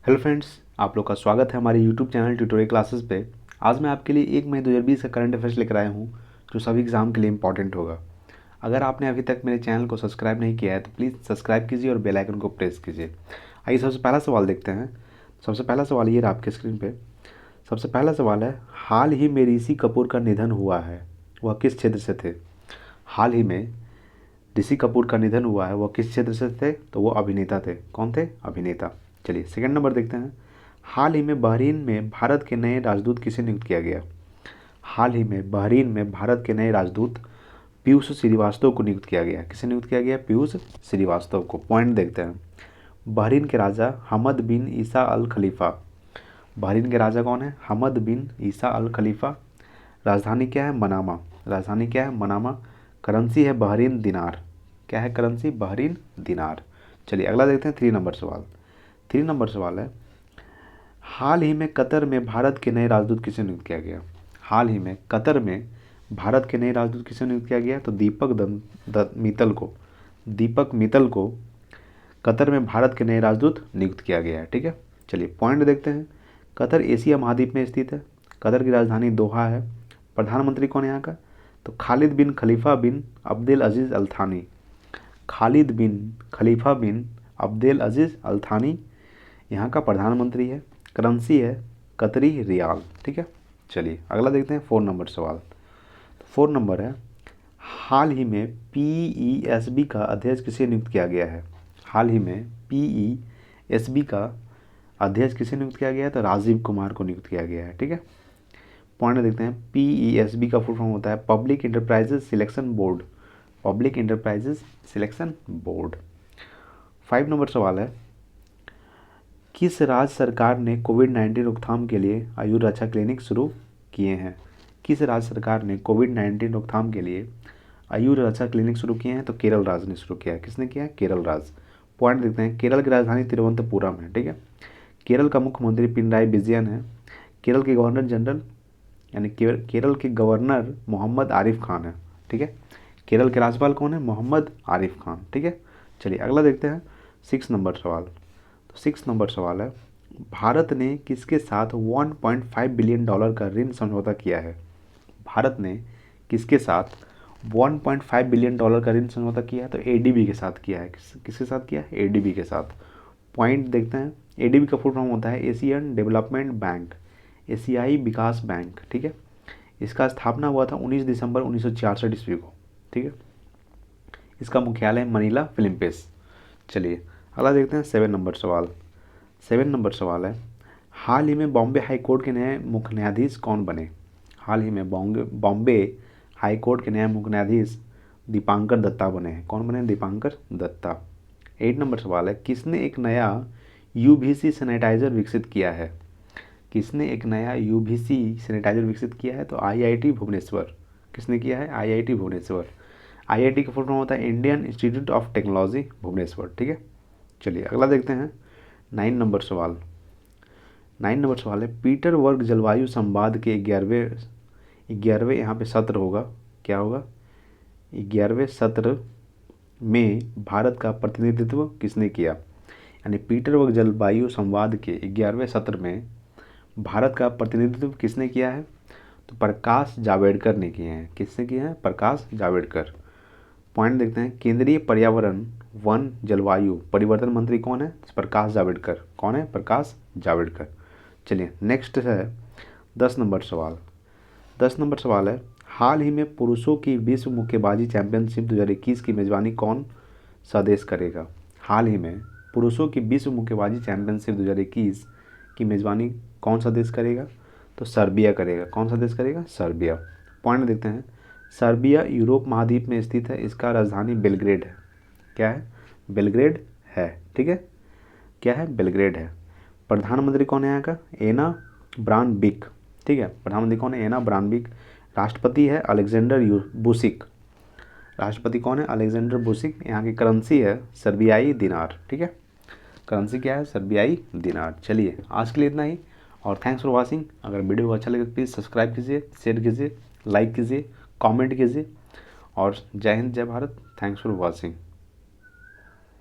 Hello friends, आप लोग का स्वागत है हमारे यूट्यूब चैनल ट्यूटोरियल क्लासेस पे। आज मैं आपके लिए 1 मई 2020 का करंट अफेयर्स लेकर आया हूँ जो सभी एग्ज़ाम के लिए इंपॉर्टेंट होगा। अगर आपने अभी तक मेरे चैनल को सब्सक्राइब नहीं किया है तो प्लीज़ सब्सक्राइब कीजिए और बेल आइकन को प्रेस कीजिए। आइए सबसे पहला सवाल देखते हैं। सबसे पहला सवाल ये रहा आपके स्क्रीन पे। सबसे पहला सवाल है, हाल ही में ऋषि कपूर का निधन हुआ है, वह किस क्षेत्र से थे? हाल ही में ऋषि कपूर का निधन हुआ है, वह किस क्षेत्र से थे? तो वो अभिनेता थे। कौन थे? अभिनेता। चलिए सेकंड नंबर देखते हैं। हाल ही में बहरीन में भारत के नए राजदूत किसे नियुक्त किया गया? हाल ही में बहरीन में भारत के नए राजदूत पीयूष श्रीवास्तव को नियुक्त किया गया। किसे नियुक्त किया गया? पीयूष श्रीवास्तव को। पॉइंट देखते हैं। बहरीन के राजा हमद बिन ईसा अल खलीफा। बहरीन के राजा कौन है? हमद बिन ईसा अल खलीफा। राजधानी क्या है? मनामा। राजधानी क्या है? मनामा। करेंसी है बहरीन दिनार। क्या है करेंसी? बहरीन दिनार। चलिए अगला देखते हैं 3 नंबर सवाल। 3 नंबर सवाल है, हाल ही में कतर में भारत के नए राजदूत किसे नियुक्त किया गया? हाल ही में कतर में भारत के नए राजदूत किसे नियुक्त किया गया? तो मित्तल को। दीपक मित्तल को कतर में भारत के नए राजदूत नियुक्त किया गया है। ठीक है, चलिए पॉइंट देखते हैं। कतर एशिया महाद्वीप में स्थित है। कतर की राजधानी दोहा है। प्रधानमंत्री कौन है यहाँ का? तो खालिद बिन खलीफा बिन अब्दुल अजीज़ अल थानी। खालिद बिन खलीफा बिन अब्दुल अजीज़ अल थानी यहाँ का प्रधानमंत्री है। करेंसी है कतरी रियाल। ठीक है, चलिए अगला देखते हैं 4 नंबर सवाल। 4 नंबर है, हाल ही में पीईएसबी का अध्यक्ष किसे नियुक्त किया गया है? हाल ही में पीईएसबी का अध्यक्ष किसे नियुक्त किया गया है? तो राजीव कुमार को नियुक्त किया गया है। ठीक है, पॉइंट देखते हैं। पीईएसबी का फुल फॉर्म होता है public enterprises selection board. Public enterprises selection board. 5 number सवाल है, किस राज्य सरकार ने कोविड-19 रोकथाम के लिए आयुर रक्षा क्लिनिक शुरू किए हैं? किस राज्य सरकार ने कोविड-19 रोकथाम के लिए आयुर रक्षा क्लिनिक शुरू किए हैं? तो केरल राज्य ने शुरू किया है। किसने किया है? केरल राज्य। पॉइंट देखते हैं। केरल की राजधानी तिरुवनंतपुरम है। ठीक है, केरल का मुख्यमंत्री पिनराई विजयन है। केरल के गवर्नर जनरल यानी केरल के गवर्नर मोहम्मद आरिफ खान है। ठीक है, केरल के राज्यपाल कौन है? मोहम्मद आरिफ खान। ठीक है, चलिए अगला देखते हैं 6 नंबर सवाल। तो 6 नंबर सवाल है, भारत ने किसके साथ 1.5 बिलियन डॉलर का ऋण समझौता किया है? भारत ने किसके साथ 1.5 बिलियन डॉलर का ऋण समझौता किया है? तो एडीबी के साथ किया है। किसके साथ किया है? एडीबी के साथ। पॉइंट देखते हैं। एडीबी का फुल फॉर्म होता है एशियन डेवलपमेंट बैंक, एशियाई विकास बैंक। ठीक है, इसका स्थापना हुआ था 19 दिसंबर 1966 ईस्वी को। ठीक है, इसका मुख्यालय मनीला फिलीपींस। चलिए अगला देखते हैं 7 नंबर सवाल। 7 नंबर सवाल है, हाल ही में बॉम्बे हाई कोर्ट के नए मुख्य न्यायाधीश कौन बने? हाल ही में बॉम्बे हाई कोर्ट के नए मुख्य न्यायाधीश दीपांकर दत्ता बने हैं। कौन बने? दीपांकर दत्ता। 8 नंबर सवाल है, किसने एक नया यूवीसी सैनिटाइजर विकसित किया है? किसने एक नया यूवीसी सैनिटाइजर विकसित किया है? तो आईआईटी भुवनेश्वर। किसने किया है? आईआईटी भुवनेश्वर। आईआईटी का फुल फॉर्म होता है Indian institute of technology Bhubaneswar. ठीक है, चलिए अगला देखते हैं 9 नंबर सवाल। 9 नंबर सवाल है, पीटरबर्ग जलवायु संवाद के 11वें यहाँ पे सत्र होगा। क्या होगा? 11वें सत्र में भारत का प्रतिनिधित्व किसने किया? यानी पीटरबर्ग जलवायु संवाद के 11वें सत्र में भारत का प्रतिनिधित्व किसने किया है? तो प्रकाश जावड़ेकर ने किए हैं। किसने किए हैं? प्रकाश जावड़ेकर। पॉइंट देखते हैं। केंद्रीय पर्यावरण वन जलवायु परिवर्तन मंत्री कौन है? प्रकाश जावड़ेकर। कौन है? प्रकाश जावड़ेकर। चलिए नेक्स्ट है 10 नंबर सवाल। 10 नंबर सवाल है, हाल ही में पुरुषों की विश्व मुक्केबाजी चैंपियनशिप 2021 की मेजबानी कौन सा देश करेगा? हाल ही में पुरुषों की विश्व मुक्केबाजी चैंपियनशिप 2021 की मेजबानी कौन सा देश करेगा? तो सर्बिया करेगा। कौन सा देश करेगा? सर्बिया। पॉइंट देखते हैं। सर्बिया यूरोप महाद्वीप में स्थित है। इसका राजधानी बेलग्रेड है। क्या है? बेलग्रेड है। ठीक है, क्या है? बेलग्रेड है। प्रधानमंत्री कौन है यहाँ का? एना ब्रानबिक। ठीक है, प्रधानमंत्री कौन है? एना ब्रानबिक। राष्ट्रपति है अलेक्जेंडर बुसिक। राष्ट्रपति कौन है? अलेक्जेंडर बुसिक। यहाँ की करेंसी है सर्बियाई दिनार। ठीक है, करेंसी क्या है? सर्बियाई दिनार। चलिए आज के लिए इतना ही और थैंक्स फॉर वॉचिंग। अगर वीडियो को अच्छा लगे तो प्लीज़ सब्सक्राइब कीजिए, शेयर कीजिए, लाइक कीजिए, कमेंट कीजिए और जय हिंद जय भारत। Thanks for watching.